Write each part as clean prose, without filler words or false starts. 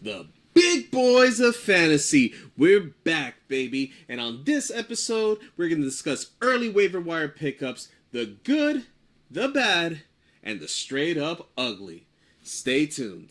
The big boys of fantasy. We're back, baby. And on this episode, we're going to discuss early waiver wire pickups, the good, the bad, and the straight up ugly. Stay tuned.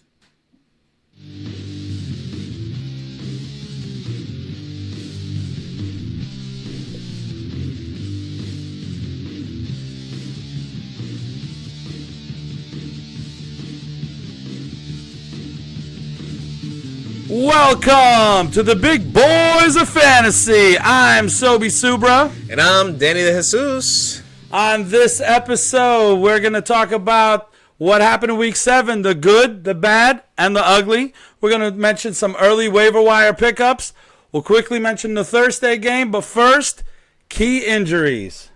Welcome to the Big Boys of Fantasy. I'm Sobi Subra. And I'm Danny the Jesus. On this episode, we're going to talk about what happened in Week 7, the good, the bad, and the ugly. We're going to mention some early waiver wire pickups. We'll quickly mention the Thursday game, but first, key injuries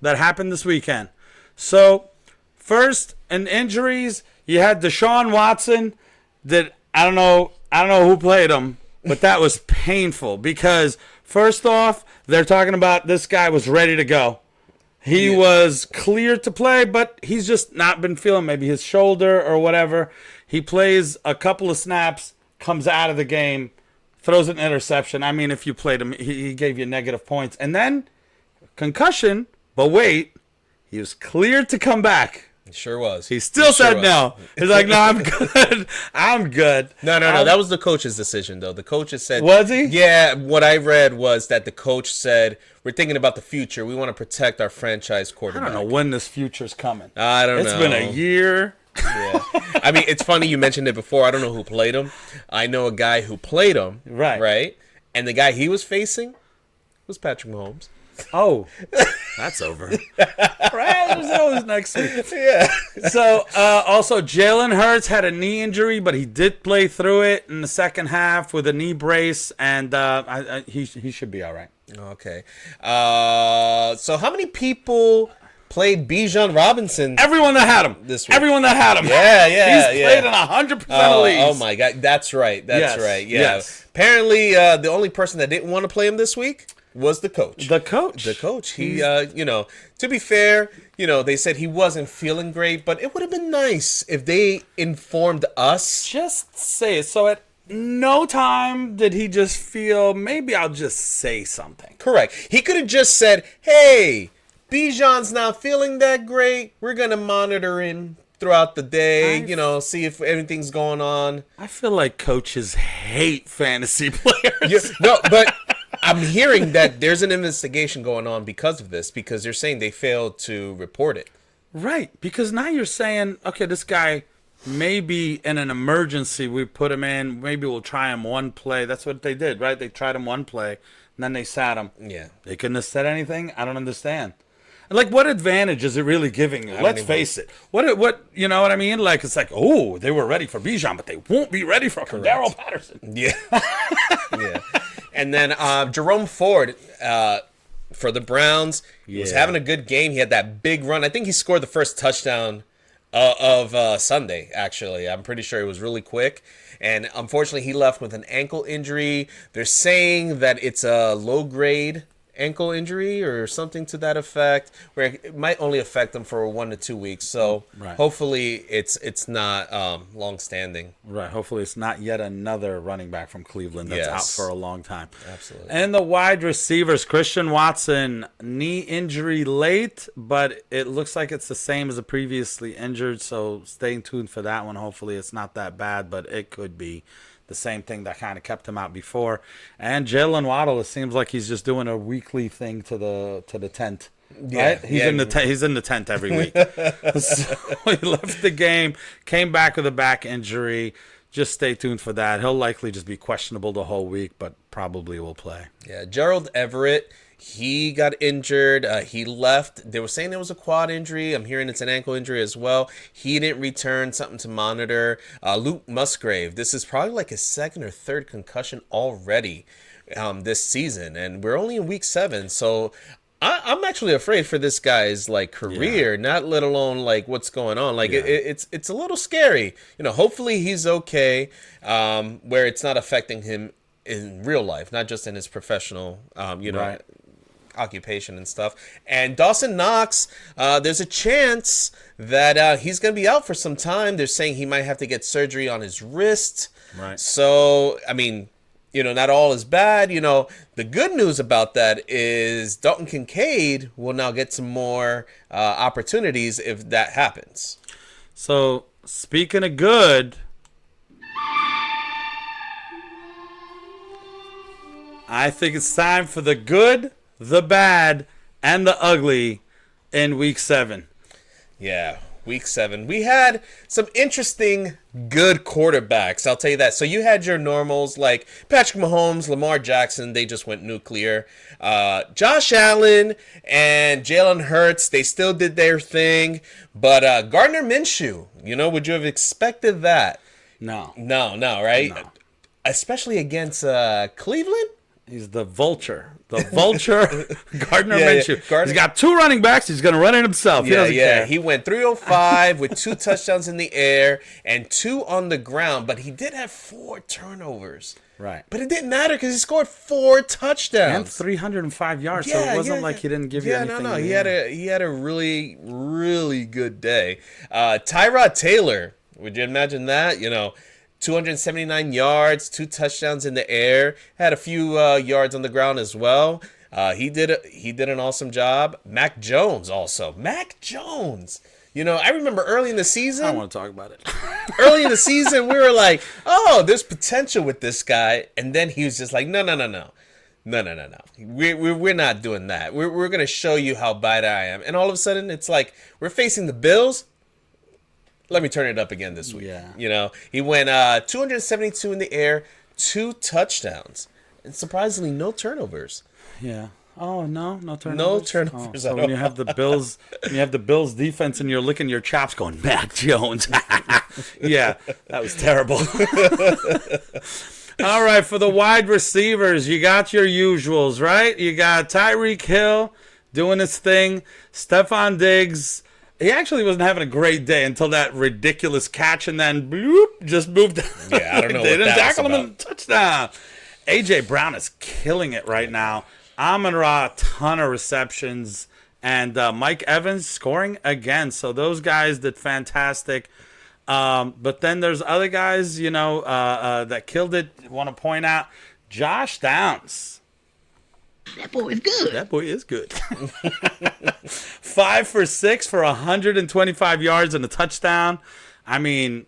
that happened this weekend. So, first, in injuries, you had Deshaun Watson that, I don't know who played him, but that was painful because, first off, they're talking about this guy was ready to go. He was clear to play, but he's just not been feeling maybe his shoulder or whatever. He plays a couple of snaps, comes out of the game, throws an interception. I mean, if you played him, he gave you negative points. And then, concussion, but wait, he was cleared to come back. It sure was. He still said no. He's like, no, I'm good. I'm good. No. That was the coach's decision, though. The coach said... Was he? Yeah, what I read was that the coach said, we're thinking about the future. We want to protect our franchise quarterback. I don't know when this future's coming. I don't know. It's been a year. Yeah. I mean, it's funny you mentioned it before. I don't know who played him. I know a guy who played him. Right? And the guy he was facing was Patrick Mahomes. Oh, that's over. Right, there's always next week. Yeah. So, also, Jalen Hurts had a knee injury, but he did play through it in the second half with a knee brace, and he should be all right. Okay. So how many people played Bijan Robinson? Everyone that had him. This week. Everyone that had him. Yeah. He's played in 100% of leagues. Oh, my God. That's right. That's right. Yeah. Yes. Apparently, the only person that didn't want to play him this week was the coach. The coach. He, to be fair, they said he wasn't feeling great, but it would have been nice if they informed us. Just say it. So at no time did he just feel, maybe I'll just say something. Correct. He could have just said, hey, Bijan's not feeling that great. We're going to monitor him throughout the day, see if anything's going on. I feel like coaches hate fantasy players. But I'm hearing that there's an investigation going on because of this, because they're saying they failed to report it. Right, because now you're saying, okay, this guy maybe in an emergency we put him in, maybe we'll try him one play. That's what they did, right? They tried him one play, and then they sat him. Yeah. They couldn't have said anything? I don't understand. Like, what advantage is it really giving you? Let's face it. What you know what I mean? Like, it's like, oh, they were ready for Bijan, but they won't be ready for Darrell Patterson. Yeah. Yeah. And then Jerome Ford for the Browns. He was having a good game. He had that big run. I think he scored the first touchdown of Sunday, actually. I'm pretty sure it was really quick. And unfortunately, he left with an ankle injury. They're saying that it's a low-grade ankle injury or something to that effect, where it might only affect them for 1 to 2 weeks. So hopefully it's not long-standing. Right. Hopefully it's not yet another running back from Cleveland that's out for a long time. Absolutely. And the wide receivers, Christian Watson, knee injury late, but it looks like it's the same as the previously injured. So stay tuned for that one. Hopefully it's not that bad, but it could be the same thing that kind of kept him out before. And Jalen Waddle, it seems like he's just doing a weekly thing to the tent. Right? He's in the tent every week. So he left the game, came back with a back injury. Just stay tuned for that. He'll likely just be questionable the whole week, but probably will play. Yeah, Gerald Everett, he got injured. He left. They were saying there was a quad injury. I'm hearing it's an ankle injury as well. He didn't return, something to monitor. Luke Musgrave, this is probably like his second or third concussion already this season. And we're only in week 7. So I'm actually afraid for this guy's career, not let alone what's going on. It's a little scary. Hopefully he's okay, where it's not affecting him in real life, not just in his professional, Right. occupation and stuff. And Dawson Knox, there's a chance that he's going to be out for some time. They're saying he might have to get surgery on his wrist. Right. So, I mean, not all is bad. The good news about that is Dalton Kincaid will now get some more opportunities if that happens. So, speaking of good, I think it's time for the good, the bad, and the ugly in Week 7. Yeah, Week 7. We had some interesting good quarterbacks, I'll tell you that. So you had your normals like Patrick Mahomes, Lamar Jackson, they just went nuclear. Josh Allen and Jalen Hurts, they still did their thing. But Gardner Minshew, would you have expected that? No, right? No. Especially against Cleveland? He's the vulture. The vulture, Gardner Minshew. Gardner. He's got 2 running backs. He's going to run it himself. He doesn't care. He went 305 with 2 touchdowns in the air and 2 on the ground. But he did have 4 turnovers. Right. But it didn't matter because he scored 4 touchdowns. And 305 yards, so it wasn't like he didn't give you anything. No. He had a really, really good day. Tyrod Taylor, would you imagine that? 279 yards, 2 touchdowns in the air, had a few yards on the ground as well. He did an awesome job. Mac Jones also. Mac Jones. I remember early in the season. I don't want to talk about it. Early in the season, we were like, oh, there's potential with this guy. And then he was just like, no. We're not doing that. We're going to show you how bad I am. And all of a sudden, it's like, we're facing the Bills. Let me turn it up again this week. Yeah. He went 272 in the air, 2 touchdowns, and surprisingly, no turnovers. Yeah. Oh no turnovers. No turnovers. So when you have the Bills, defense, and you're licking your chops, going Mac Jones. Yeah, that was terrible. All right, for the wide receivers, you got your usuals, right? You got Tyreek Hill doing his thing, Stephon Diggs. He actually wasn't having a great day until that ridiculous catch, and then bloop, just moved. Yeah, I don't know. They what didn't that tackle was him about. in the touchdown. AJ Brown is killing it right now. Amon-Ra, a ton of receptions, and Mike Evans scoring again. So those guys did fantastic. But then there's other guys, that killed it. I want to point out Josh Downs. That boy is good. That boy is good. 5 for 6 for 125 yards and a touchdown. I mean,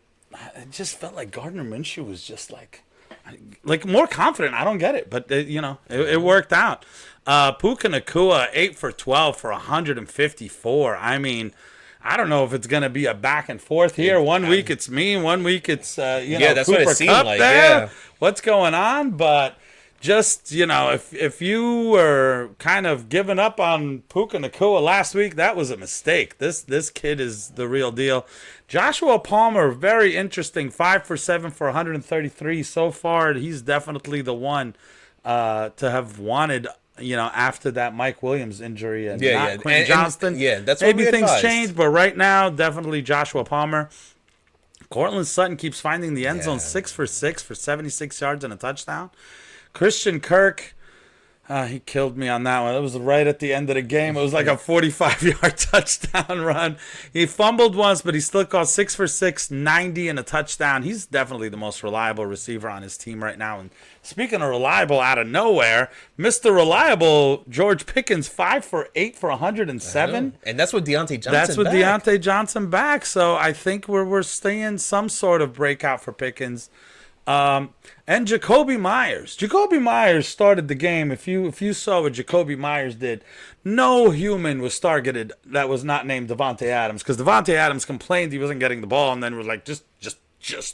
it just felt like Gardner Minshew was just like more confident. I don't get it, but it worked out. Puka Nacua 8 for 12 for 154. I mean, I don't know if it's going to be a back and forth here. One week it's me, one week it's that's Cooper what it seemed Kupp like. there. Yeah. What's going on? But just, if you were kind of giving up on Puka Nacua last week, that was a mistake. This kid is the real deal. Joshua Palmer, very interesting. 5 for 7 for 133 so far. He's definitely the one to have wanted, after that Mike Williams injury and not Quentin Johnston. That's what maybe we things advised. change, but right now, definitely Joshua Palmer. Cortland Sutton keeps finding the end zone. 6 for 6 for 76 yards and a touchdown. Christian Kirk, he killed me on that one. It was right at the end of the game. It was like a 45-yard touchdown run. He fumbled once, but he still caught 6 for 6, 90 and a touchdown. He's definitely the most reliable receiver on his team right now. And speaking of reliable out of nowhere, Mr. Reliable, George Pickens, 5 for 8 for 107. And that's with Deontay Johnson That's with back. Deontay Johnson back. So I think we're seeing some sort of breakout for Pickens. And Jacoby Myers. Jacoby Myers started the game. If you saw what Jacoby Myers did, no human was targeted that was not named Devontae Adams, because Devontae Adams complained he wasn't getting the ball, and then was like, just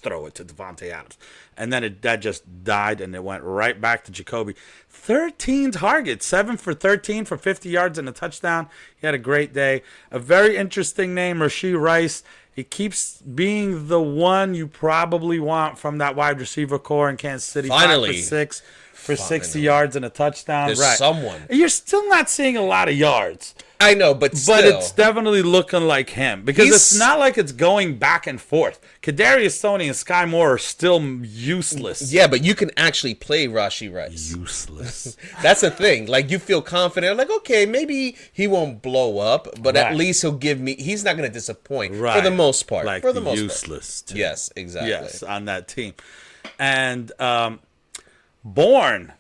throw it to Devontae Adams. And then that just died, and it went right back to Jacoby. 13 targets, 7 for 13 for 50 yards and a touchdown. He had a great day. A very interesting name, Rashee Rice. He keeps being the one you probably want from that wide receiver core in Kansas City. Finally. 5 for 6 for 60 yards and a touchdown. There's right. someone. You're still not seeing a lot of yards, I know, but still. But it's definitely looking like him because it's He's- not like it's going back and forth. Kadarius Toney and Sky Moore are still useless. Yeah, but you can actually play Rashee Rice. Useless. That's the thing. Like, you feel confident. Like, okay, maybe he won't blow up, but Right. at least he'll give me. He's not going to disappoint Right. for the most part. Like for the most useless. part. Too. Yes, exactly. Yes, on that team. And Bourne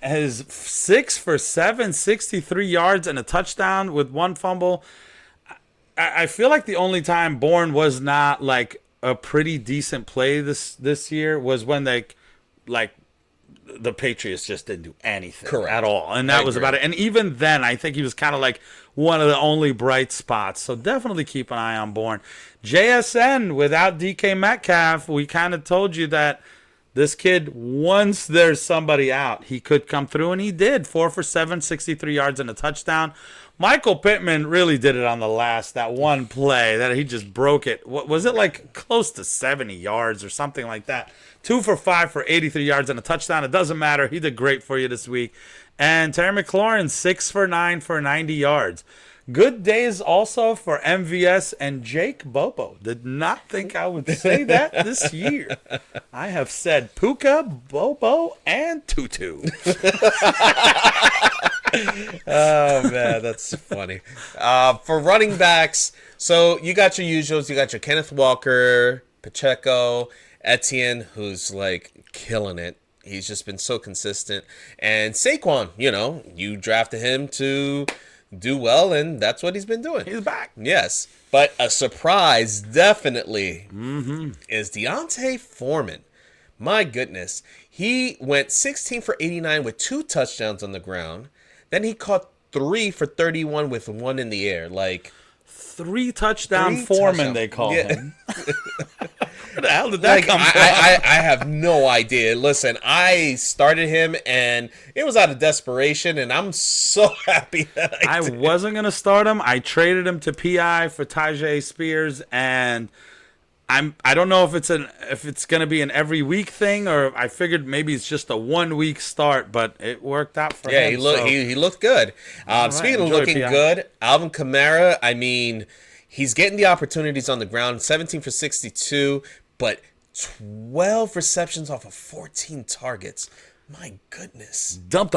is 6 for 7, 63 yards and a touchdown with one fumble. I feel like the only time Bourne was not like a pretty decent play this year was when the Patriots just didn't do anything Correct. at all. And that was agree. about it. And even then, I think he was kind of like one of the only bright spots. So definitely keep an eye on Bourne. JSN, without DK Metcalf, we kind of told you that this kid, once there's somebody out, he could come through, and he did. 4 for 7, 63 yards and a touchdown. Michael Pittman really did it on that one play that he just broke it. What was it, like close to 70 yards or something like that? 2 for 5 for 83 yards and a touchdown. It doesn't matter. He did great for you this week. And Terry McLaurin, 6 for 9 for 90 yards. Good days also for MVS and Jake Bobo. Did not think I would say that this year. I have said Puka, Bobo, and Tutu. Oh, man, that's funny. For running backs, so you got your usuals. You got your Kenneth Walker, Pacheco, Etienne, who's like killing it. He's just been so consistent. And Saquon, you drafted him to do well, and that's what he's been doing. He's back. Yes. But a surprise, definitely, is Deontay Foreman. My goodness. He went 16 for 89 with 2 touchdowns on the ground. Then he caught 3 for 31 with 1 in the air. Like, 3 touchdown 3 foreman, touchdown. they call Yeah. him. Where the hell did that come from? I have no idea. Listen, I started him, and it was out of desperation, and I'm so happy that I did. wasn't going to start him. I traded him to PI for Tajay Spears, and I don't know if it's going to be an every week thing, or I figured maybe it's just a 1 week start, but it worked out for him. He looked good. Speaking of enjoy looking PI. good, Alvin Kamara, I mean, he's getting the opportunities on the ground, 17 for 62, but 12 receptions off of 14 targets. My goodness. Dump.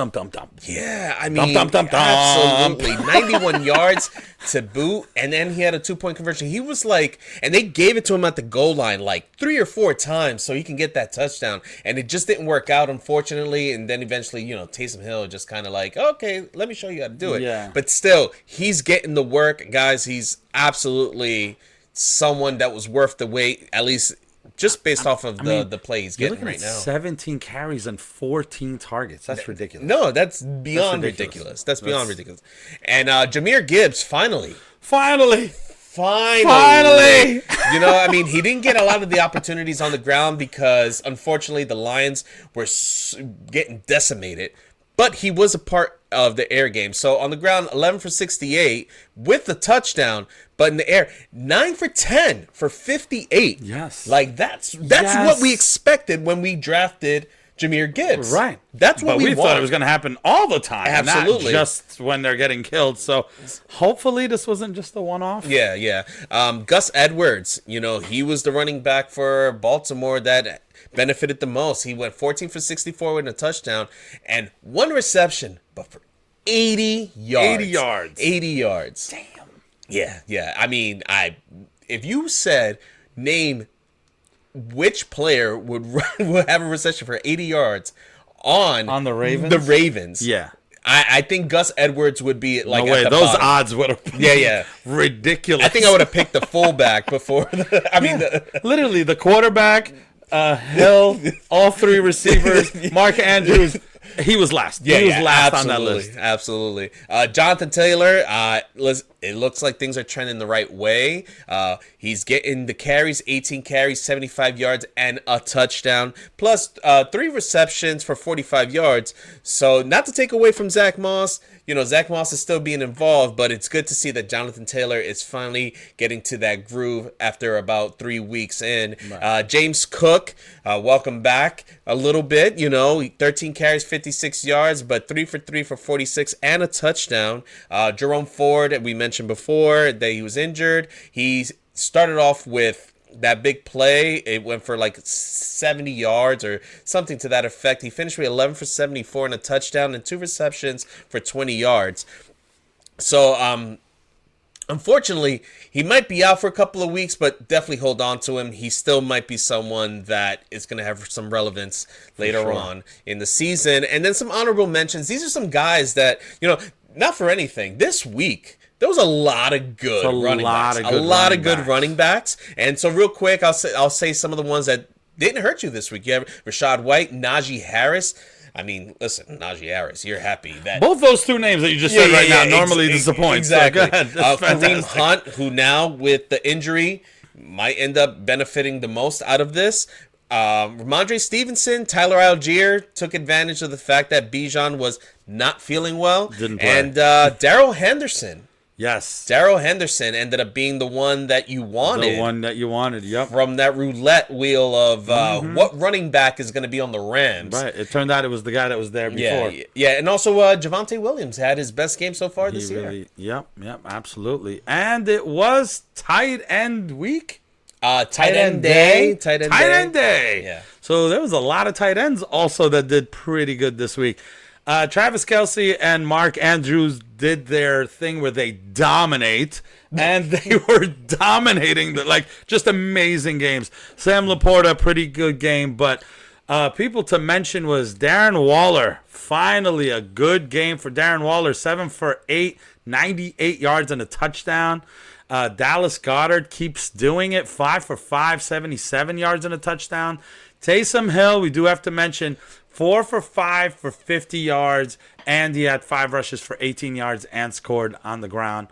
Yeah, I mean, Dump. absolutely. 91 yards to boot, and then he had a 2-point conversion. He was like, and they gave it to him at the goal line like 3 or 4 times so he can get that touchdown, and it just didn't work out, unfortunately, and then eventually, Taysom Hill just kind of like, okay, let me show you how to do it. Yeah. But still, he's getting the work, guys. He's absolutely someone that was worth the wait, at least just based off of the play he's You're getting looking right at now. 17 carries and 14 targets. That's ridiculous. No, that's beyond ridiculous. That's beyond ridiculous. And Jahmyr Gibbs, finally. Finally. I mean, he didn't get a lot of the opportunities on the ground because, unfortunately, the Lions were getting decimated. But he was a part of the air game. So on the ground, 11 for 68 with the touchdown. But in the air, 9 for 10 for 58. Yes. Like, that's Yes. what we expected when we drafted Jahmyr Gibbs. Right. That's what but we want. thought it was going to happen all the time. Absolutely. Not just when they're getting killed. So hopefully this wasn't just a one-off. Yeah. Gus Edwards, he was the running back for Baltimore that benefited the most. He went 14 for 64 with a touchdown and 1 reception, but for 80 yards. 80 yards. Damn. Yeah. I mean, if you said name which player would have a reception for 80 yards on the Ravens? The Ravens. Yeah. I think Gus Edwards would be like No way. at the Those bottom. odds would have been Yeah. ridiculous. I think I would have picked the fullback before. Literally, the quarterback, Hill, all 3 receivers, Mark Andrews. He was last. He was last on that list. Absolutely. Jonathan Taylor, it looks like things are trending the right way. He's getting the carries, 18 carries, 75 yards, and a touchdown, plus 3 receptions for 45 yards. So not to take away from Zach Moss, Zach Moss is still being involved, but it's good to see that Jonathan Taylor is finally getting to that groove after about 3 weeks in. Right. James Cook, welcome back a little bit. 13 carries, 56 yards, but 3 for 3 for 46 and a touchdown. Jerome Ford, we mentioned before that he was injured. He started off with that big play. It went for like 70 yards or something to that effect. He finished with 11 for 74 and a touchdown and 2 receptions for 20 yards. So, unfortunately, he might be out for a couple of weeks, but definitely hold on to him. He still might be someone that is going to have some relevance later on in the season. And then some honorable mentions. These are some guys that, not for anything, this week, there was a lot of good running backs. A lot of good running backs. And so real quick, I'll say some of the ones that didn't hurt you this week. You have Rashad White, Najee Harris. I mean, listen, Najee Harris, you're happy that both those two names that you just said right now normally disappoint. Exactly. So Kareem Hunt, who now with the injury might end up benefiting the most out of this. Ramondre Stevenson, Tyler Algier took advantage of the fact that Bijan was not feeling well. Didn't play. And Darrell Henderson. Yes. Darrell Henderson ended up being the one that you wanted. The one that you wanted, yep. From that roulette wheel of what running back is going to be on the Rams. Right. It turned out it was the guy that was there before. Yeah. And also Javonte Williams had his best game so far this year. Yep, absolutely. And it was tight end week. Tight end day. Yeah. So there was a lot of tight ends also that did pretty good this week. Travis Kelce and Mark Andrews did their thing where they dominate, and they were dominating just amazing games. Sam Laporta, pretty good game, but people to mention was Darren Waller. Finally, a good game for Darren Waller. 7 for 8, 98 yards and a touchdown. Dallas Goedert keeps doing it. 5 for 5, 77 yards and a touchdown. Taysom Hill, we do have to mention, 4 for 5 for 50 yards, and he had 5 rushes for 18 yards and scored on the ground.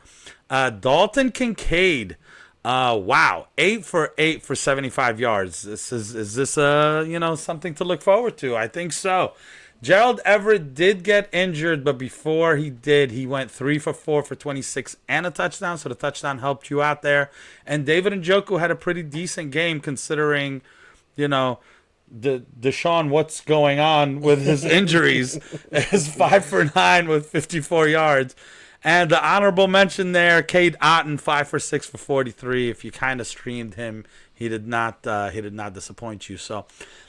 Dalton Kincaid, 8 for 8 for 75 yards. Is this something to look forward to? I think so. Gerald Everett did get injured, but before he did, he went 3 for 4 for 26 and a touchdown, so the touchdown helped you out there. And David Njoku had a pretty decent game considering, Deshaun, what's going on with his injuries, is 5 for 9 with 54 yards. And the honorable mention there, Cade Otton, 5 for 6 for 43. If you kind of streamed him, he did not disappoint you. So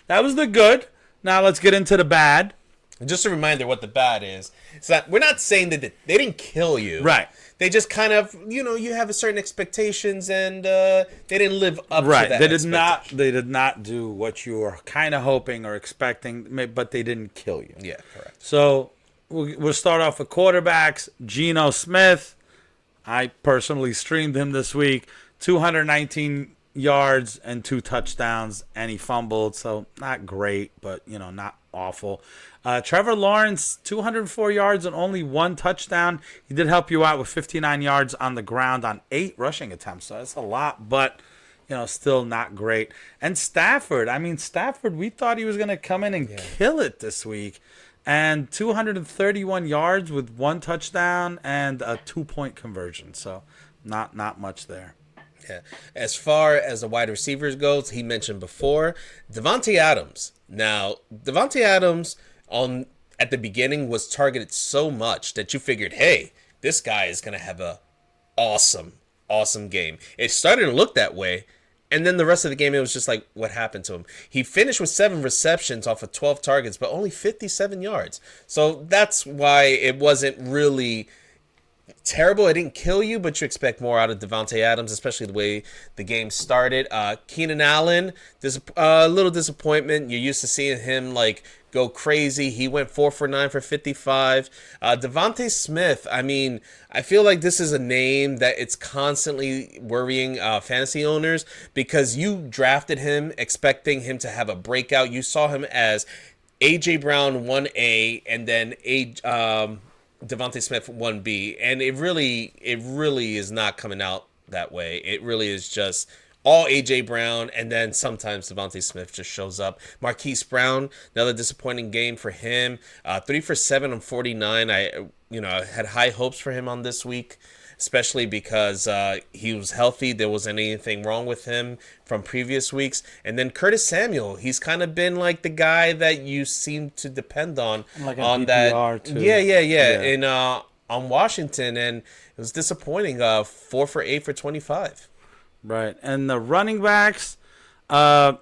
that was the good. Now let's get into the bad. Just a reminder what the bad is. It's that we're not saying that they didn't kill you. Right. They just kind of, you have a certain expectations, and they didn't live up to that. They did not do what you were kind of hoping or expecting, but they didn't kill you. Yeah, correct. So we'll start off with quarterbacks. Geno Smith, I personally streamed him this week. 219 yards and 2 touchdowns, and he fumbled, so not great, but not awful. Trevor Lawrence, 204 yards and only 1 touchdown. He did help you out with 59 yards on the ground on 8 rushing attempts, so that's a lot, but still not great. And Stafford, we thought he was going to come in and kill it this week, and 231 yards with 1 touchdown and a 2-point conversion, so not much there. Yeah. As far as the wide receivers goes, he mentioned before, Devontae Adams. Now, Devontae Adams at the beginning was targeted so much that you figured, hey, this guy is going to have a awesome game. It started to look that way, and then the rest of the game, it was just like, what happened to him? He finished with 7 receptions off of 12 targets, but only 57 yards. So that's why it wasn't really terrible. It didn't kill you, but you expect more out of Devontae Adams, especially the way the game started. Keenan Allen, a little disappointment. You're used to seeing him go crazy. He went 4 for 9 for 55. Devontae Smith, I feel like this is a name that it's constantly worrying fantasy owners, because you drafted him expecting him to have a breakout. You saw him as A.J. Brown 1A and then Devontae Smith 1B, and it really is not coming out that way. It really is just all A.J. Brown, and then sometimes Devontae Smith just shows up. Marquise Brown, another disappointing game for him. 3 for 7 on 49. I had high hopes for him on this week, especially because he was healthy. There wasn't anything wrong with him from previous weeks. And then Curtis Samuel, he's kind of been like the guy that you seem to depend on. Like on PPR that. too. Yeah. And on Washington, and it was disappointing. 4 for 8 for 25. Right. And the running backs,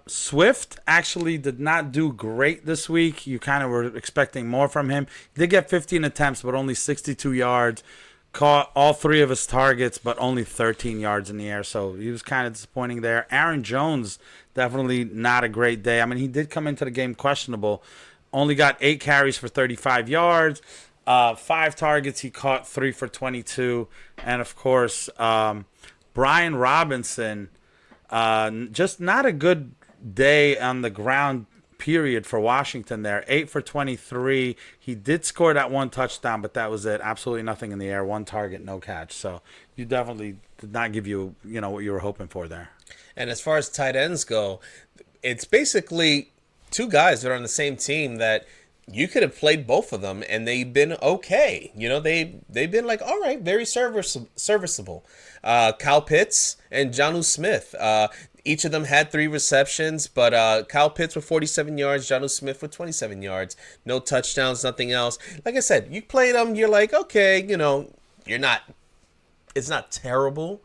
Swift actually did not do great this week. You kind of were expecting more from him. He did get 15 attempts, but only 62 yards. Caught all 3 of his targets, but only 13 yards in the air. So he was kind of disappointing there. Aaron Jones, definitely not a great day. I mean, he did come into the game questionable. Only got 8 carries for 35 yards. 5 targets. He caught 3 for 22. And, of course, Brian Robinson, just not a good day on the ground, period, for Washington there. 8 for 23. He did score that 1 touchdown, but that was it. Absolutely nothing in the air. 1 target, no catch. So you definitely did not give you, what you were hoping for there. And as far as tight ends go, it's basically 2 guys that are on the same team that you could have played both of them, and they've been okay. They've been like, all right, very serviceable. Kyle Pitts and Jonnu Smith. Each of them had 3 receptions, but Kyle Pitts with 47 yards, Jonnu Smith with 27 yards. No touchdowns, nothing else. Like I said, you play them, you're like, okay, it's not terrible.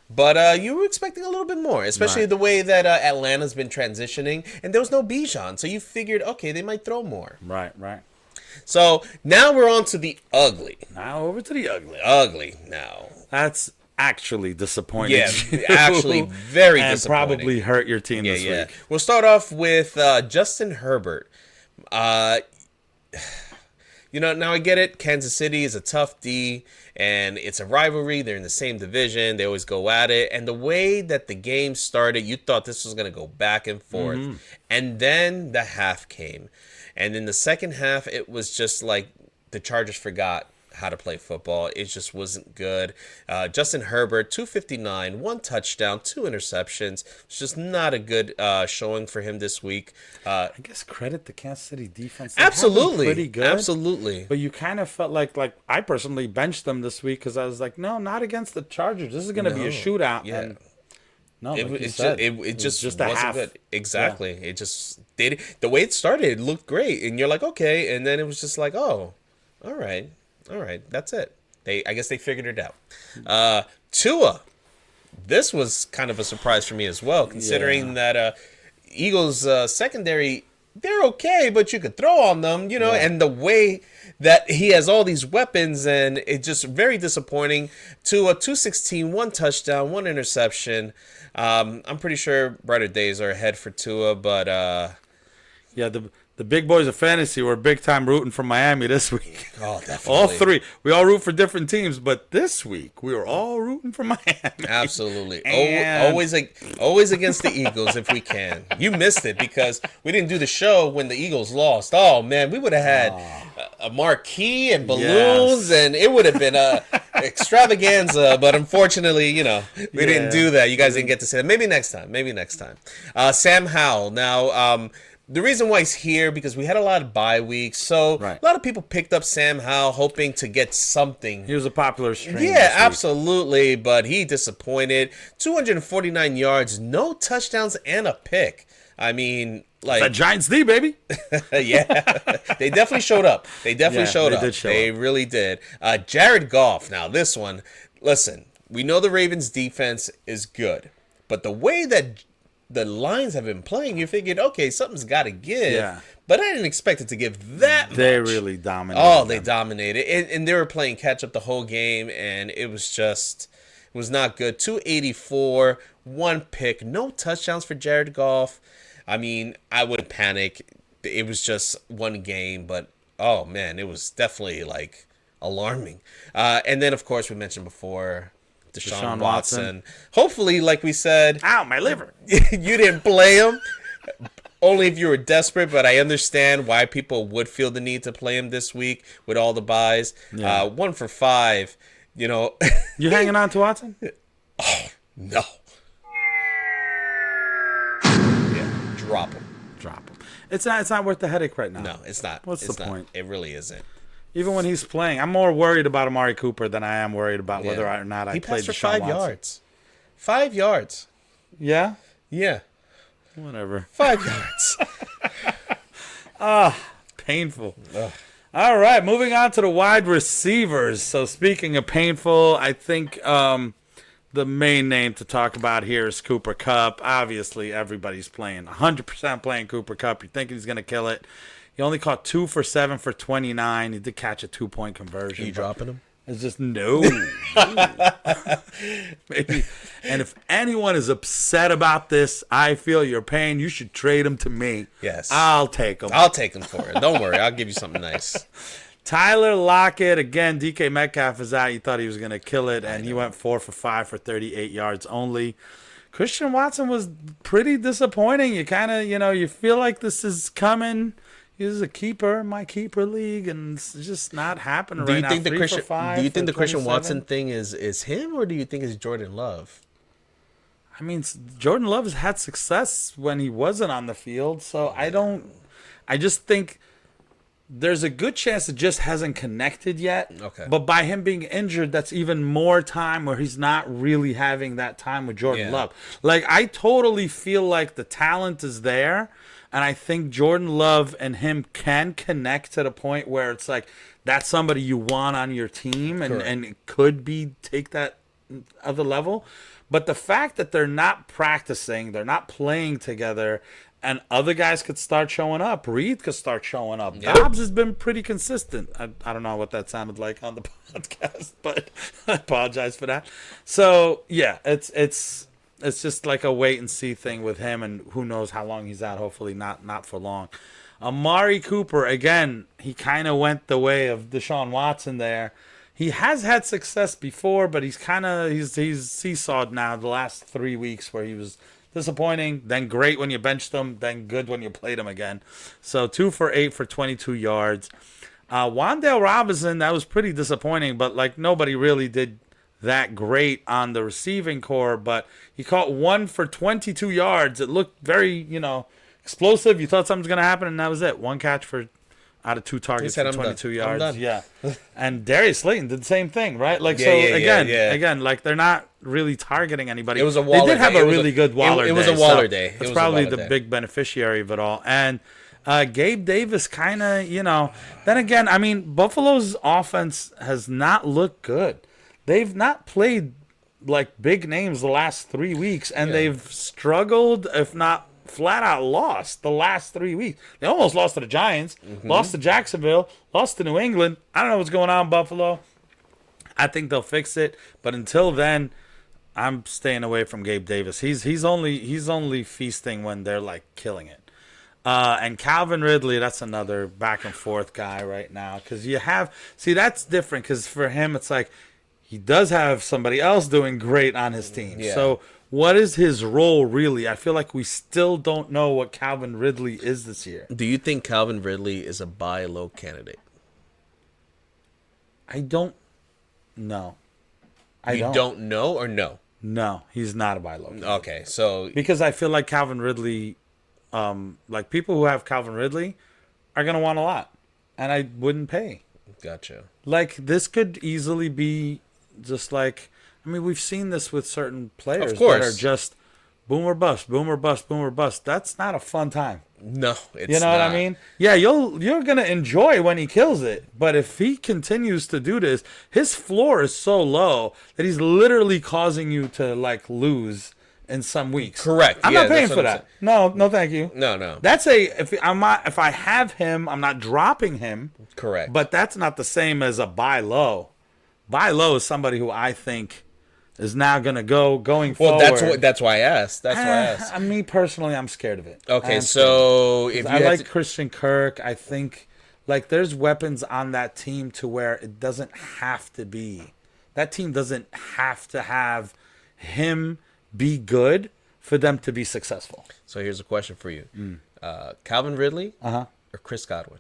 But you were expecting a little bit more, especially the way that Atlanta's been transitioning. And there was no Bijan, so you figured, okay, they might throw more. Right. So now we're on to the ugly. Now over to the ugly. Ugly now. That's actually disappointing. Yeah, actually very and disappointing. Probably hurt your team this week. We'll start off with Justin Herbert. Now I get it. Kansas City is a tough D, and it's a rivalry. They're in the same division. They always go at it. And the way that the game started, you thought this was going to go back and forth. Mm-hmm. And then the half came. And in the second half, it was just like the Chargers forgot how to play football. It just wasn't good. Justin Herbert, 259, 1 touchdown, 2 interceptions. It's just not a good showing for him this week. I guess credit the Kansas City defense. They Absolutely. pretty good. Absolutely. But you kind of felt like I personally benched them this week because I was like, no, not against the Chargers. This is going to be a shootout. Yeah. And no, it just a wasn't half. good. Exactly. Yeah. It just did. The way it started, it looked great. And you're like, okay. And then it was just like, oh, all right, that's it. I guess they figured it out. Tua, this was kind of a surprise for me as well, considering that Eagles secondary, they're okay, but you could throw on them, and the way that he has all these weapons, and it's just very disappointing. Tua, 216, 1 touchdown, 1 interception. I'm pretty sure brighter days are ahead for Tua, but the big boys of fantasy were big time rooting for Miami this week. Oh, definitely. All 3. We all root for different teams, but this week we were all rooting for Miami. Absolutely. And Always against the Eagles if we can. You missed it because we didn't do the show when the Eagles lost. Oh, man, we would have had a marquee and balloons, and it would have been a extravaganza, but unfortunately, we didn't do that. You guys didn't get to say that. Maybe next time. Sam Howell. Now, the reason why he's here, because we had a lot of bye weeks, so a lot of people picked up Sam Howell hoping to get something. He was a popular stream. Yeah, absolutely, but he disappointed. 249 yards, no touchdowns, and a pick. I mean, like... That Giants D, baby! Yeah, they definitely showed up. They really did. Jared Goff, now this one, listen, we know the Ravens' defense is good, but the way that the Lions have been playing, you figured, okay, something's got to give. Yeah. But I didn't expect it to give that much. They really dominated. Oh, they dominated. And they were playing catch up the whole game, and it was not good. 284, 1 pick, no touchdowns for Jared Goff. I mean, I wouldn't panic. It was just 1 game, but, oh, man, it was definitely, like, alarming. And then, of course, we mentioned before... Deshaun Watson. Hopefully, like we said... Ow, my liver! You didn't play him. Only if you were desperate, but I understand why people would feel the need to play him this week with all the buys. Yeah. 1 for 5, You hanging on to Watson? Oh, no. drop him. Drop him. It's not worth the headache right now. No, it's not. What's It's the not. point? It really isn't. Even when he's playing, I'm more worried about Amari Cooper than I am worried about whether or not I he played passed for Deshaun 5 Watson. yards. 5 yards. Yeah? Yeah. Whatever. 5 yards. Painful. Ugh. All right, moving on to the wide receivers. So speaking of painful, I think the main name to talk about here is Cooper Kupp. Obviously, everybody's playing 100% playing Cooper Kupp. You're thinking he's going to kill it. He only caught 2 for 7 for 29. He did catch a 2-point conversion. Are you dropping him? It's just no. Maybe. And if anyone is upset about this, I feel your pain. You should trade him to me. Yes. I'll take him. I'll take him for it. Don't worry. I'll give you something nice. Tyler Lockett, again, DK Metcalf is out. You thought he was going to kill it, and he went 4 for 5 for 38 yards only. Christian Watson was pretty disappointing. You kind of, you feel like this is coming. He's a keeper in my keeper league, and it's just not happening right now. Do you think the Christian 27. Watson thing is him, or do you think it's Jordan Love? I mean, Jordan Love has had success when he wasn't on the field, so I just think there's a good chance it just hasn't connected yet. Okay. But by him being injured, that's even more time where he's not really having that time with Jordan Love. Like, I totally feel like the talent is there, and I think Jordan Love and him can connect to the point where it's like that's somebody you want on your team, and it could be take that other level. But the fact that they're not practicing, they're not playing together, and other guys could start showing up. Reed could start showing up. Yeah. Dobbs has been pretty consistent. I don't know what that sounded like on the podcast, but I apologize for that. So, yeah, it's just like a wait and see thing with him, and who knows how long he's out. Hopefully not for long. Amari Cooper, again, he kind of went the way of Deshaun Watson there. He has had success before, but he's seesawed now the last 3 weeks where he was disappointing, then great when you benched him, then good when you played him again. So 2 for 8 for 22 yards. Wan'Dale Robinson, that was pretty disappointing, but like nobody really did that great on the receiving core, but he caught 1 for 22 yards. It looked very, explosive. You thought something was going to happen, and that was it. 1 catch out of 2 targets for 22 yards. Yeah. And Darius Slayton did the same thing, right? Like, again, like they're not really targeting anybody. It was a Waller They did have day. a really good Waller day. It was a Waller day. It's probably the big beneficiary of it all. And Gabe Davis kind of, then again, I mean, Buffalo's offense has not looked good. They've not played like big names the last 3 weeks, and they've struggled, if not flat out lost the last 3 weeks. They almost lost to the Giants, lost to Jacksonville, lost to New England. I don't know what's going on in Buffalo. I think they'll fix it, but until then, I'm staying away from Gabe Davis. He's only feasting when they're like killing it. And Calvin Ridley, that's another back and forth guy right now, because that's different, because for him it's like he does have somebody else doing great on his team. Yeah. So what is his role really? I feel like we still don't know what Calvin Ridley is this year. Do you think Calvin Ridley is a buy low candidate? I don't know. You don't know or no? No, he's not a buy low candidate. Okay, so Because I feel like Calvin Ridley, like people who have Calvin Ridley are going to want a lot, and I wouldn't pay. gotcha. Like, this could easily be just like, I mean, we've seen this with certain players Of course. that are just boom or bust, boom or bust, boom or bust. That's not a fun time. No, it's You know what I not. mean? Yeah, you're gonna enjoy when he kills it, but if he continues to do this, his floor is so low that he's literally causing you to like lose in some weeks. Correct. I'm Yeah, not paying that's for what I'm that. No, thank you. No. That's if I have him, I'm not dropping him. Correct. But that's not the same as a buy low. Buy low is somebody who I think is now going to going well, forward. that's why I asked. That's why I asked. Me personally, I'm scared of it. Okay, I'm so if you I had like to- Christian Kirk. I think like there's weapons on that team to where it doesn't have to be. That team doesn't have to have him be good for them to be successful. So here's a question for you: Calvin Ridley or Chris Godwin?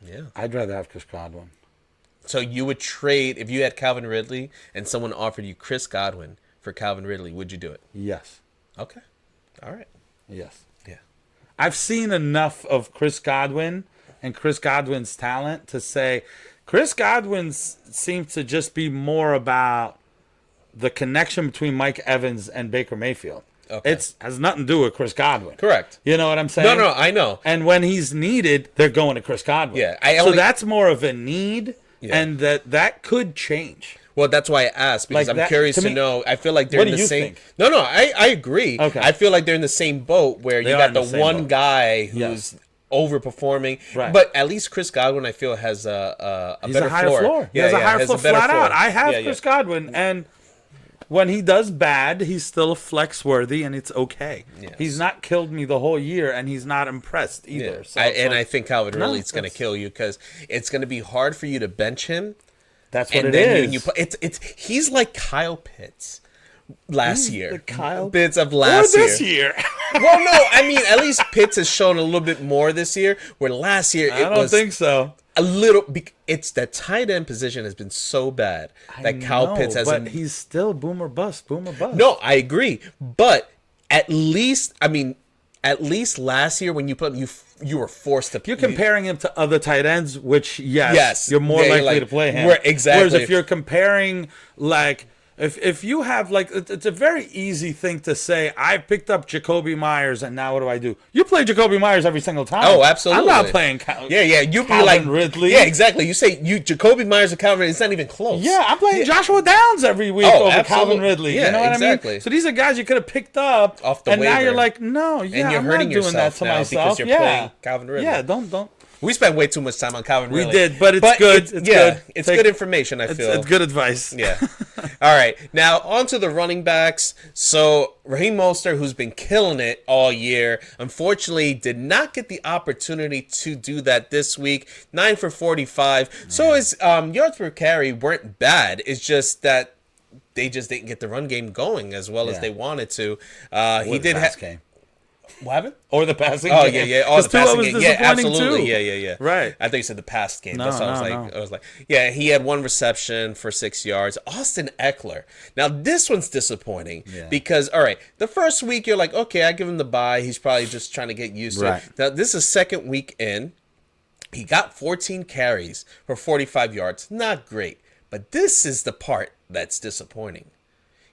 Yeah. I'd rather have Chris Godwin. So you would trade if you had Calvin Ridley and someone offered you Chris Godwin. for Calvin Ridley, would you do it? Yes. Okay. All right. Yes. Yeah. I've seen enough of Chris Godwin and Chris Godwin's talent to say Chris Godwin seems to just be more about the connection between Mike Evans and Baker Mayfield. Okay. It has nothing to do with Chris Godwin. Correct. You know what I'm saying? No, I know. And when he's needed, they're going to Chris Godwin. Yeah, so that's more of a need, Yeah. and that could change. Well, that's why I asked, because Like I'm that- curious to to me- know. I feel like they're What in do the you same. think? No, I agree. Okay. I feel like they're in the same boat where They you are got in the the same one boat. guy who's Yes. overperforming, Right. but at least Chris Godwin, I feel, has a He's better a higher floor. He Yeah, has a higher has floor better flat floor. out. I have Yeah, Chris Godwin, and when he does bad, he's still flex worthy, and it's okay. Yes. He's not killed me the whole year, and he's not impressed Yeah. either. So, I think Calvin Ridley is going to that's- kill you, because it's going to be hard for you to bench him. that's what And it then is. when you put he's like Kyle Pitts last year. the Kyle Pitts of or last this year. year. Well, no, I mean, at least Pitts has shown a little bit more this year, where last year I it don't was think so. a little. It's the tight end position has been so bad that Kyle Pitts but hasn't. he's still boomer bust. No, I agree, but at least, I mean, at least last year when you put you were forced to. You're comparing him to other tight ends, which yes, you're more yeah, you're likely like, to play him. exactly. Whereas if you're comparing, like, if you have, like, it's a very easy thing to say, I picked up Jacoby Myers and now what do? You play Jacoby Myers every single time. Oh, absolutely. I'm not playing Yeah, you'd be Calvin like Ridley. Yeah, exactly. You say Jacoby Myers or Calvin Ridley, it's not even close. Yeah, I'm playing Joshua Downs every week Oh, over absolutely. Calvin Ridley. Yeah, you know what I exactly. mean? So these are guys you could have picked up, Off the and now waiver. you're like, no, And you're I'm hurting not doing that yourself to now myself. because you're playing Calvin Ridley. Yeah, don't. We spent way too much time on Calvin We Ridley. did, but it's good. It's good. It's Take- good information, I feel. It's good advice. Yeah. All right. Now, on to the running backs. So, Raheem Mostert, who's been killing it all year, unfortunately did not get the opportunity to do that this week. 9 for 45. So, his yards per carry weren't bad. It's just that they just didn't get the run game going as well as Yeah. they wanted to. He Or the did pass have... game. What happened? Or the passing Oh, game. yeah. Oh, the 'Cause Tua passing was game. Yeah, disappointing, absolutely. too. Yeah. Right. I thought you said the past game. No, That's what I was no, like. no. I was like, yeah, he had one reception for 6 yards. Austin Eckler. Now, this one's disappointing because, all right, the first week you're like, okay, I give him the bye. He's probably just trying to get used to Right. it. Now, this is second week in. He got 14 carries for 45 yards. Not great. But this is the part that's disappointing.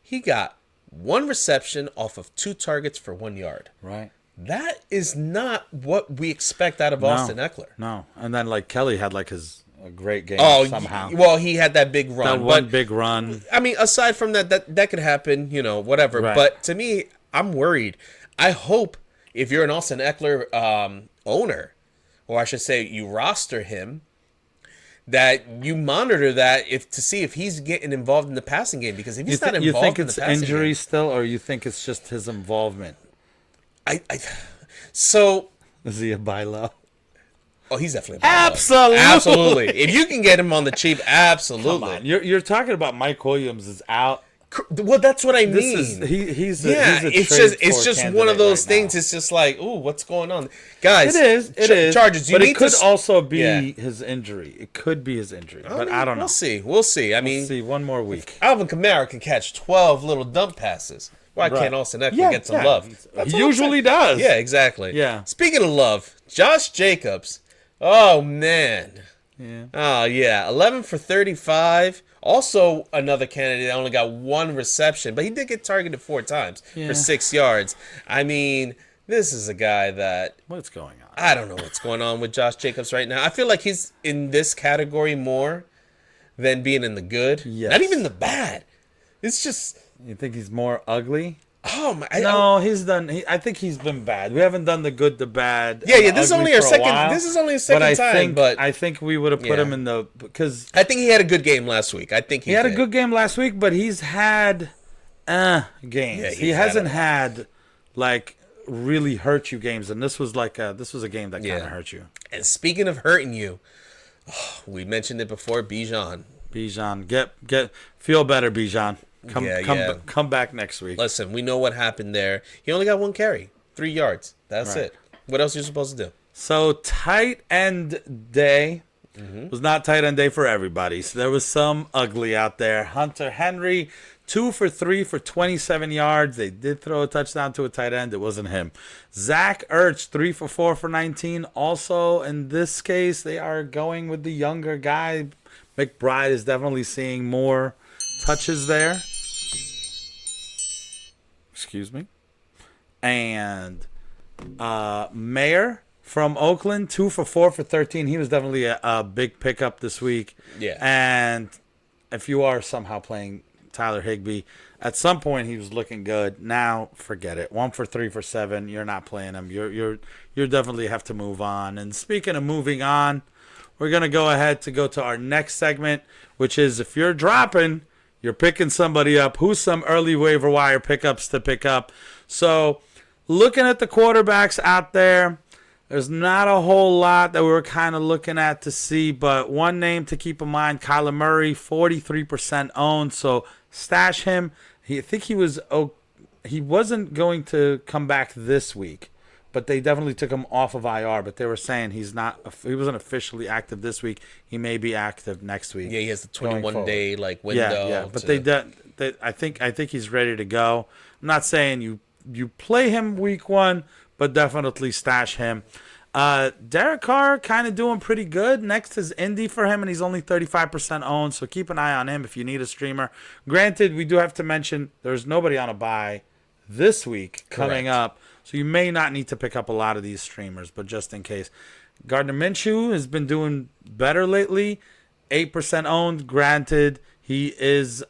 He got one reception off of 2 targets for 1 yard. Right. That is not what we expect out of Austin Eckler. No. And then, like, Kelly had, like, a great game somehow. Well, he had that big run. That one but, big run. I mean, aside from that could happen, whatever. Right. But to me, I'm worried. I hope if you're an Austin Eckler owner, or I should say you roster him, that you monitor that to see if he's getting involved in the passing game. Because if he's not You involved think in the it's passing injury game, still, or you think it's just his involvement? so... Is he a buy low? Oh, he's definitely Absolutely. Absolutely. If you can get him on the cheap, absolutely. Come on. You're talking about Mike Williams is out. Well, that's what I mean. He's a it's trade-for just one candidate of those right things. now. It's just like, ooh, what's going on, guys? It is. Chargers. You but need it could to also be his injury. It could be his injury, but I don't know. We'll see. I mean, Let's see, one more week. Alvin Kamara can catch 12 little dump passes. Why Right. can't Austin Eckler get some love? That's He all I'm usually saying. does. Yeah, exactly. Yeah. Speaking of love, Josh Jacobs. Oh man. Yeah. Oh yeah, 11 for 35. Also another candidate that only got one reception, but he did get targeted 4 times Yeah. for 6 yards. I mean, this is a guy that What's going on? I don't know what's going on with Josh Jacobs right now. I feel like he's in this category more than being in the good. Yes. Not even the bad. It's just You think he's more ugly? oh my. No, he's done. I think he's been bad. We haven't done the good, the bad. Yeah. and the This is ugly only our for a second. while. This is only a second but time. But I think we would have put Yeah. him in the because I think he had a good game last week. I think he had a did. good game last week, but he's had games. Yeah, he he's hasn't had had like really hurt you games, and this was a game that kind Yeah. of hurt you. And speaking of hurting you, we mentioned it before. Bijan. Bijan, get feel better, Bijan. Yeah. Come back next week. Listen, we know what happened there. He only got 1 carry, 3 yards. That's Right. it. What else are you supposed to do? So tight end day was not tight end day for everybody. So there was some ugly out there. Hunter Henry, 2 for 3 for 27 yards. They did throw a touchdown to a tight end. It wasn't him. Zach Ertz, 3 for 4 for 19. Also, in this case, they are going with the younger guy. McBride is definitely seeing more touches there. Excuse me. And Mayer from Oakland, 2 for 4 for 13. He was definitely a big pickup this week. Yeah. And if you are somehow playing Tyler Higbee, at some point he was looking good. Now forget it. 1 for 3 for 7. You're not playing him. You definitely have to move on. And speaking of moving on, we're gonna go ahead to go to our next segment, which is if you're dropping, you're picking somebody up. Who's some early waiver wire pickups to pick up? So looking at the quarterbacks out there, there's not a whole lot that we were kind of looking at to see, but one name to keep in mind, Kyler Murray, 43% owned, so stash him. I think he wasn't going to come back this week, but they definitely took him off of IR, but they were saying he wasn't officially active this week. He may be active next week. Yeah, he has the 21-day window. Yeah, but I think he's ready to go. I'm not saying you play him week 1, but definitely stash him. Derek Carr kind of doing pretty good. Next is Indy for him, and he's only 35% owned, so keep an eye on him if you need a streamer. Granted, we do have to mention there's nobody on a bye this week coming up, so you may not need to pick up a lot of these streamers, but just in case. Gardner Minshew has been doing better lately, 8% owned. Granted, he is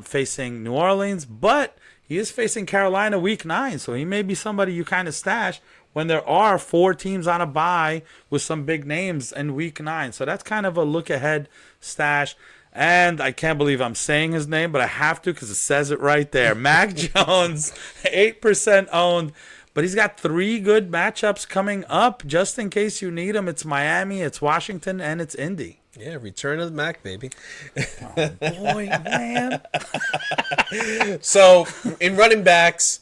facing New Orleans, but he is facing Carolina week 9, so he may be somebody you kind of stash when there are 4 teams on a bye with some big names in week 9. So that's kind of a look-ahead stash. And I can't believe I'm saying his name, but I have to because it says it right there. Mac Jones, 8% owned. But he's got 3 good matchups coming up just in case you need him. It's Miami, it's Washington, and it's Indy. Yeah, return of the Mac, baby. Oh, boy, man. So, in running backs,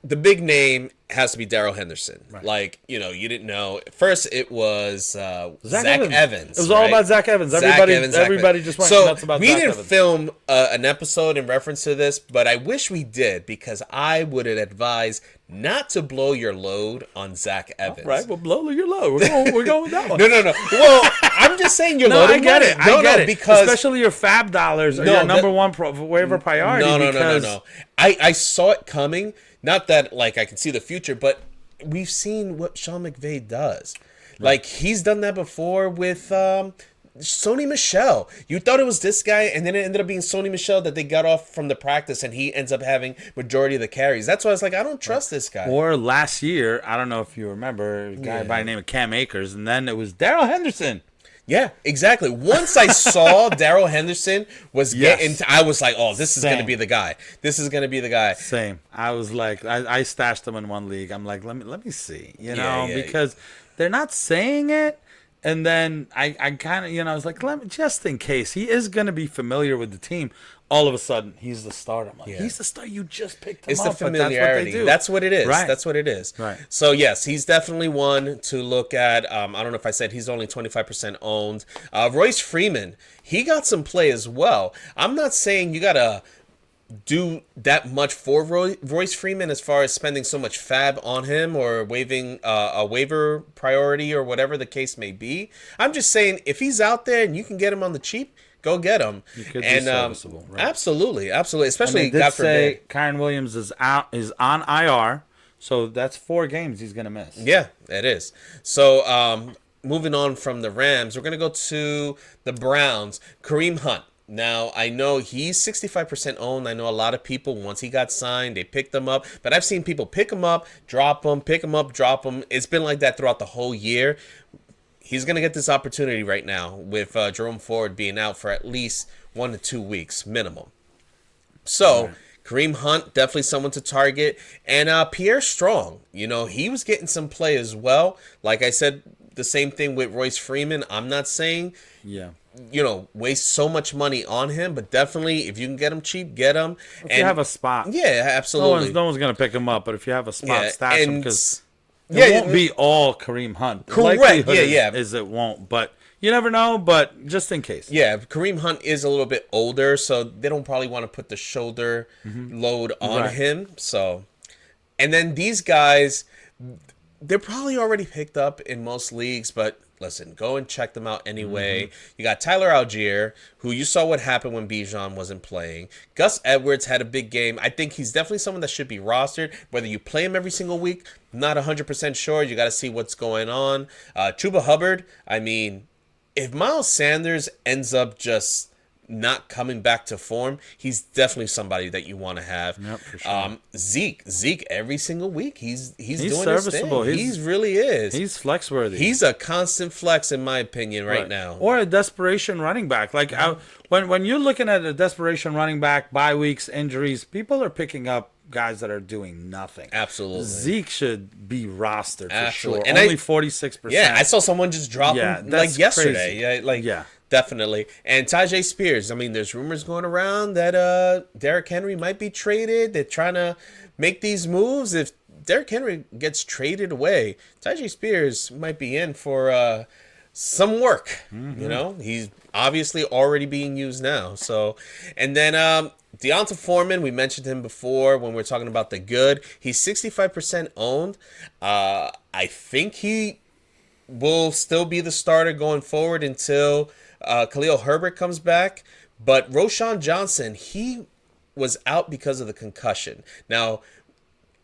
the big name has to be Darrell Henderson. Right. Like, you didn't know. First, it was Zach Evans. It was all about Zach Evans. Everybody just went nuts about Zach Evans. We didn't film an episode in reference to this, but I wish we did because I would advise not to blow your load on Zach Evans. All right, well, blow your load. We're going with that one. No. Well, I'm just saying you're loading. I get it. I get it. Because especially your fab dollars are your number one waiver priority. No. I saw it coming. Not that, I can see the future, but we've seen what Sean McVay does. Right. He's done that before with Sony Michel. You thought it was this guy, and then it ended up being Sony Michel that they got off from the practice, and he ends up having majority of the carries. That's why I was like, I don't trust this guy. Or last year, I don't know if you remember, a guy by the name of Cam Akers, and then it was Darrell Henderson. Yeah, exactly. Once I saw Darrell Henderson was getting, I was like, "Oh, this is going to be the guy. This is going to be the guy." Same. I was like, I stashed him in one league. I'm like, let me see, because they're not saying it, and then I kind of, I was like, just in case he is going to be familiar with the team. All of a sudden, he's the starter. I'm like, he's the star. You just picked him up. It's the familiarity. That's what it is. Right. That's what it is. Right. So, yes, he's definitely one to look at. I don't know if I said he's only 25% owned. Royce Freeman, he got some play as well. I'm not saying you got to do that much for Royce Freeman as far as spending so much fab on him or waiving a waiver priority or whatever the case may be. I'm just saying if he's out there and you can get him on the cheap, go get him. You could be serviceable. Right. Absolutely. Especially, God forbid, Kyren Williams is on IR, so that's 4 games he's gonna miss. Yeah, it is. So moving on from the Rams, we're gonna go to the Browns. Kareem Hunt. Now, I know he's 65% owned. I know a lot of people, once he got signed, they picked him up. But I've seen people pick him up, drop him, pick him up, drop him. It's been like that throughout the whole year. He's going to get this opportunity right now with Jerome Ford being out for at least 1 to 2 weeks minimum. So, Kareem Hunt, definitely someone to target. And Pierre Strong, he was getting some play as well. Like I said, the same thing with Royce Freeman. I'm not saying, waste so much money on him, but definitely if you can get him cheap, get him. If you have a spot. Yeah, absolutely. No one's going to pick him up, but if you have a spot, stash him because... It won't be all Kareem Hunt. Correct. Yeah. Is it won't, but You never know, but just in case. Yeah, Kareem Hunt is a little bit older, so they don't probably want to put the shoulder load on Right. him. So, and then these guys, they're probably already picked up in most leagues, but listen, go and check them out anyway. You got Tyler Algier, who you saw what happened when Bijan wasn't playing. Gus Edwards had a big game. I think he's definitely someone that should be rostered. Whether you play him every single week, not 100% sure. You got to see what's going on. Chuba Hubbard, I mean, if Miles Sanders ends up just not coming back to form, he's definitely somebody that you want to have. Yep, for sure. Zeke every single week, he's doing serviceable. his thing. He really is. He's flex worthy. He's a constant flex in my opinion right now. Or a desperation running back. Like when you're looking at a desperation running back, bye weeks, injuries, people are picking up guys that are doing nothing. Absolutely. Zeke should be rostered for sure. And only 46%. Yeah, I saw someone just drop him like yesterday. Crazy. Yeah, definitely. And Tajay Spears, I mean, there's rumors going around that Derrick Henry might be traded. They're trying to make these moves. If Derrick Henry gets traded away, Tajay Spears might be in for some work. You know, he's obviously already being used now. So, and then Deonta Foreman, we mentioned him before when we were talking about the good. He's 65% owned. I think he will still be the starter going forward until Khalil Herbert comes back. But Roshan Johnson, he was out because of the concussion. Now,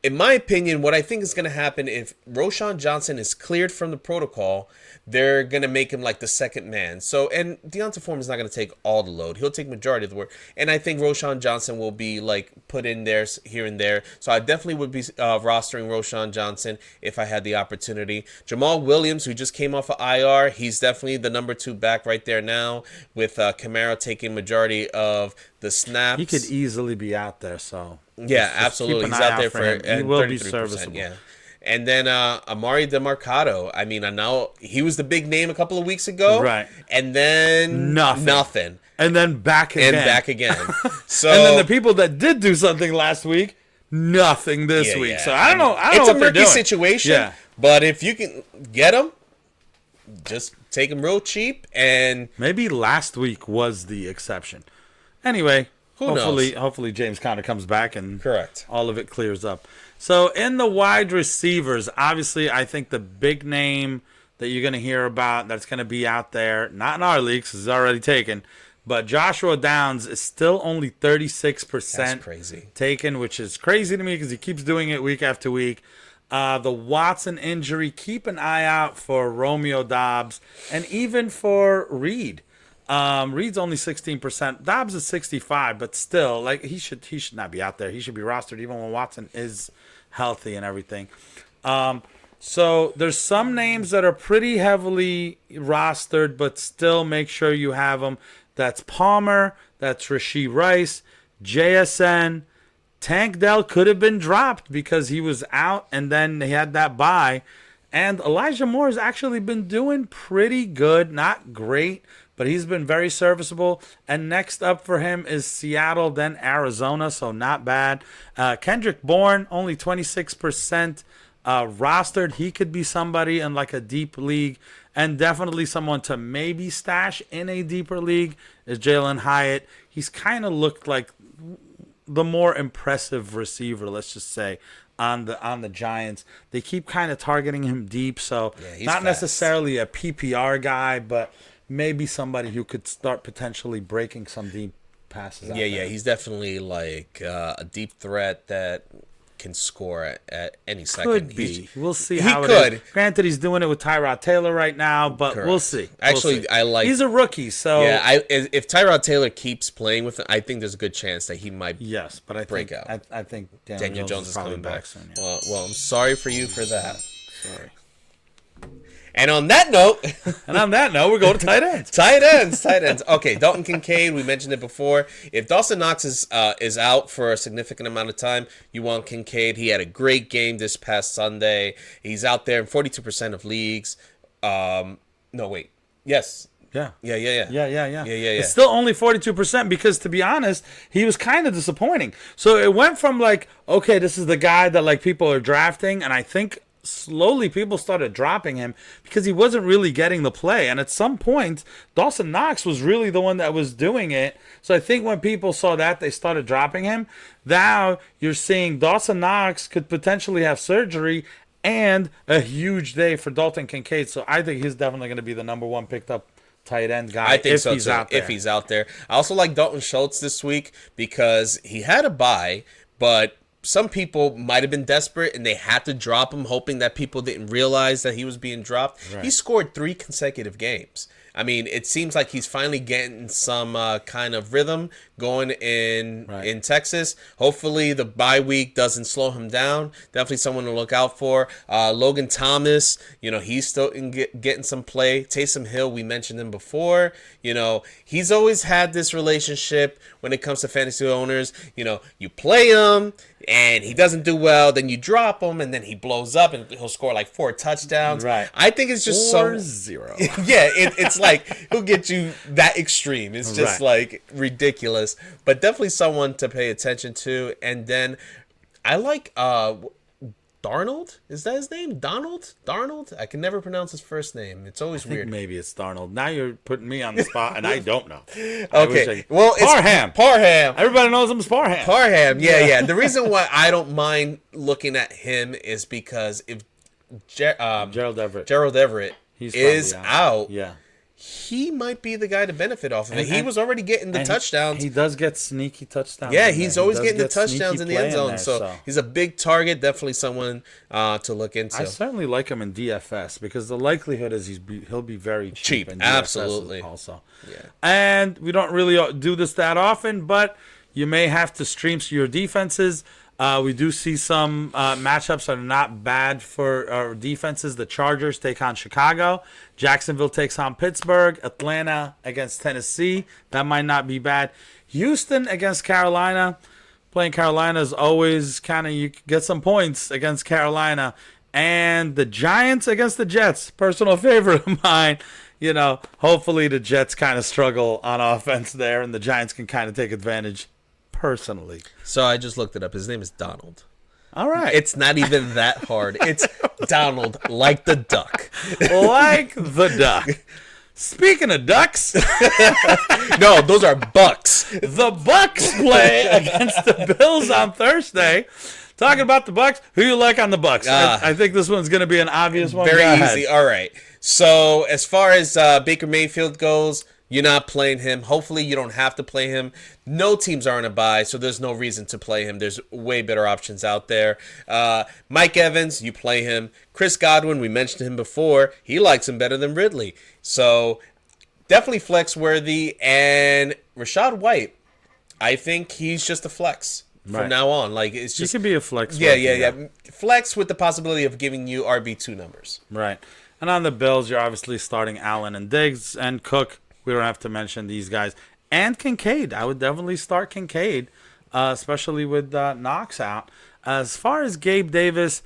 in my opinion, what I think is going to happen if Roshan Johnson is cleared from the protocol, they're going to make him like the second man. So, and Deonta Foreman is not going to take all the load. He'll take majority of the work. And I think Roshan Johnson will be like put in there here and there. So I definitely would be rostering Roshan Johnson if I had the opportunity. Jamal Williams, who just came off of IR, he's definitely the number 2 back right there now with Kamara taking majority of the snaps. He could easily be out there, so. Yeah, absolutely. He's out there for he will be serviceable. Yeah. And then Amari DeMarcado. I mean, I know he was the big name a couple of weeks ago. Right. And then nothing. And then back again. So and then the people that did do something last week, nothing this week. So I don't know. It's a murky situation. Yeah. But if you can get them, just take them real cheap. And maybe last week was the exception. Anyway, hopefully James Conner comes back and all of it clears up. So in the wide receivers, obviously I think the big name that you're going to hear about that's going to be out there, not in our leagues, it's already taken, but Joshua Downs is still only 36% taken, which is crazy to me because he keeps doing it week after week. The Watson injury, keep an eye out for Romeo Doubs and even for Reed. Reed's only 16%. Dobbs is 65%, but still, like he should not be out there. He should be rostered even when Watson is healthy and everything. So there's some names that are pretty heavily rostered, but still make sure you have them. That's Palmer. That's Rashee Rice, JSN. Tank Dell could have been dropped because he was out, and then he had that bye. And Elijah Moore has actually been doing pretty good, not great, but he's been very serviceable. And next up for him is Seattle, then Arizona, so not bad. Kendrick Bourne, only 26% rostered. He could be somebody in like a deep league, and definitely someone to maybe stash in a deeper league is Jalen Hyatt. He's kind of looked like the more impressive receiver, let's just say, on the Giants. They keep kind of targeting him deep, so not necessarily a PPR guy, but maybe somebody who could start potentially breaking some deep passes. Yeah, he's definitely like a deep threat that can score at any second. Could be. We'll see how it is. Granted, he's doing it with Tyrod Taylor right now, but we'll see. Actually, I like. He's a rookie, so yeah. If Tyrod Taylor keeps playing with him, I think there's a good chance that he might. Yes, but I break think, out. I think Daniel Jones is coming back soon. Yeah. Well, I'm sorry for you for that. Sorry. And on that note, we're going to tight ends. Tight ends. Okay, Dalton Kincaid, we mentioned it before. If Dawson Knox is out for a significant amount of time, you want Kincaid. He had a great game this past Sunday. He's out there in 42% of leagues. No, wait. Yes. Yeah. Yeah. It's still only 42% because, to be honest, he was kind of disappointing. So it went from like, okay, this is the guy that like people are drafting, and I think slowly people started dropping him because he wasn't really getting the play. And at some point, Dawson Knox was really the one that was doing it. So I think when people saw that, they started dropping him. Now you're seeing Dawson Knox could potentially have surgery and a huge day for Dalton Kincaid. So I think he's definitely going to be the number one picked up tight end guy. I think so he's too. out there. If he's out there, I also like Dalton Schultz this week because he had a bye, but some people might have been desperate and they had to drop him, hoping that people didn't realize that he was being dropped. Right. He scored 3 consecutive games. I mean, it seems like he's finally getting some kind of rhythm going in Texas. Hopefully, the bye week doesn't slow him down. Definitely someone to look out for. Logan Thomas, he's still getting some play. Taysom Hill, we mentioned him before. He's always had this relationship when it comes to fantasy owners. You play him and he doesn't do well, then you drop him, and then he blows up and he'll score like 4 touchdowns. Right. I think it's just 4-0. Yeah, it's like he'll get you that extreme. It's just like ridiculous, but definitely someone to pay attention to. And then I like Darnold. Is that his name? Darnold? I can never pronounce his first name. It's always weird. Maybe it's Darnold. Now you're putting me on the spot, and I don't know. Okay. Well, it's Parham. Everybody knows him as Parham. Parham. Yeah. The reason why I don't mind looking at him is because if Gerald Everett is out, yeah, he might be the guy to benefit off of it. He was already getting the touchdowns. He does get sneaky touchdowns. Yeah, he's always getting the touchdowns in the end zone. So he's a big target. Definitely someone to look into. I certainly like him in DFS because the likelihood is he'll be very cheap. In DFS absolutely. Also, yeah. And we don't really do this that often, but you may have to stream your defenses. We do see some matchups that are not bad for our defenses. The Chargers take on Chicago. Jacksonville takes on Pittsburgh. Atlanta against Tennessee. That might not be bad. Houston against Carolina. Playing Carolina is always kind of, you get some points against Carolina. And the Giants against the Jets. Personal favorite of mine. Hopefully the Jets kind of struggle on offense there, and the Giants can kind of take advantage personally. So I just looked it up. His name is Donald. All right. It's not even that hard. It's Donald, like the duck. Like the duck. Speaking of ducks. No, those are Bucks. The Bucks play against the Bills on Thursday. Talking about the Bucks, who you like on the Bucks? I think this one's going to be an obvious one. Very easy. All right. So as far as Baker Mayfield goes, you're not playing him. Hopefully you don't have to play him. No teams are on a bye, so there's no reason to play him. There's way better options out there. Mike Evans, you play him. Chris Godwin, we mentioned him before. He likes him better than Ridley. So definitely flex worthy. And Rashad White, I think he's just a flex from now on. Like, it's just, he could be a flex. Yeah. Flex with the possibility of giving you RB2 numbers. Right. And on the Bills, you're obviously starting Allen and Diggs and Cook. We don't have to mention these guys. And Kincaid. I would definitely start Kincaid, especially with Knox out. As far as Gabe Davis,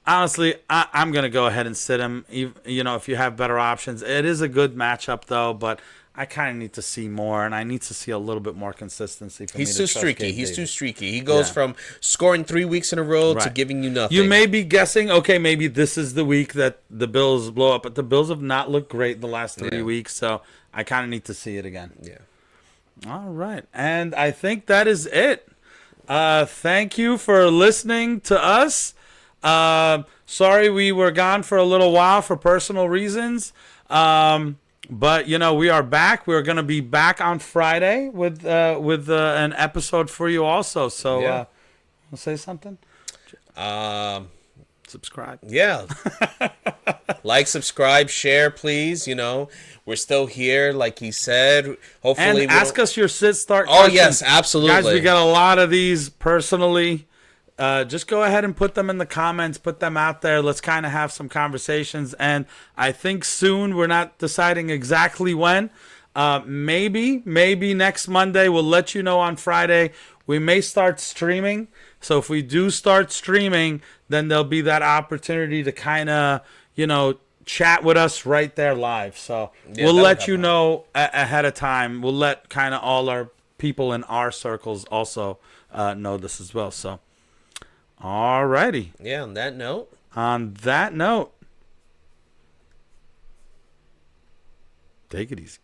honestly, I'm going to go ahead and sit him, if you have better options. It is a good matchup, though, but I kind of need to see more, and I need to see a little bit more consistency from He's too streaky. He's too streaky. He goes from scoring 3 weeks in a row to giving you nothing. You may be guessing, okay, maybe this is the week that the Bills blow up, but the Bills have not looked great the last 3 weeks, so I kind of need to see it again. Yeah. All right. And I think that is it. Thank you for listening to us. Sorry we were gone for a little while for personal reasons. But, we are back. We're going to be back on Friday with an episode for you also. So, want to say something? Subscribe. Yeah. Like, subscribe, share, please. We're still here, like he said. Hopefully, and ask us your sit-start questions. Oh, yes, absolutely. Guys, we got a lot of these personally. Just go ahead and put them in the comments. Put them out there. Let's kind of have some conversations. And I think soon, we're not deciding exactly when. Maybe next Monday. We'll let you know on Friday. We may start streaming. So if we do start streaming, then there'll be that opportunity to kind of, chat with us right there live. So we'll let you know ahead of time. We'll let kind of all our people in our circles also know this as well. So, all righty. Yeah, on that note, On that note, take it easy.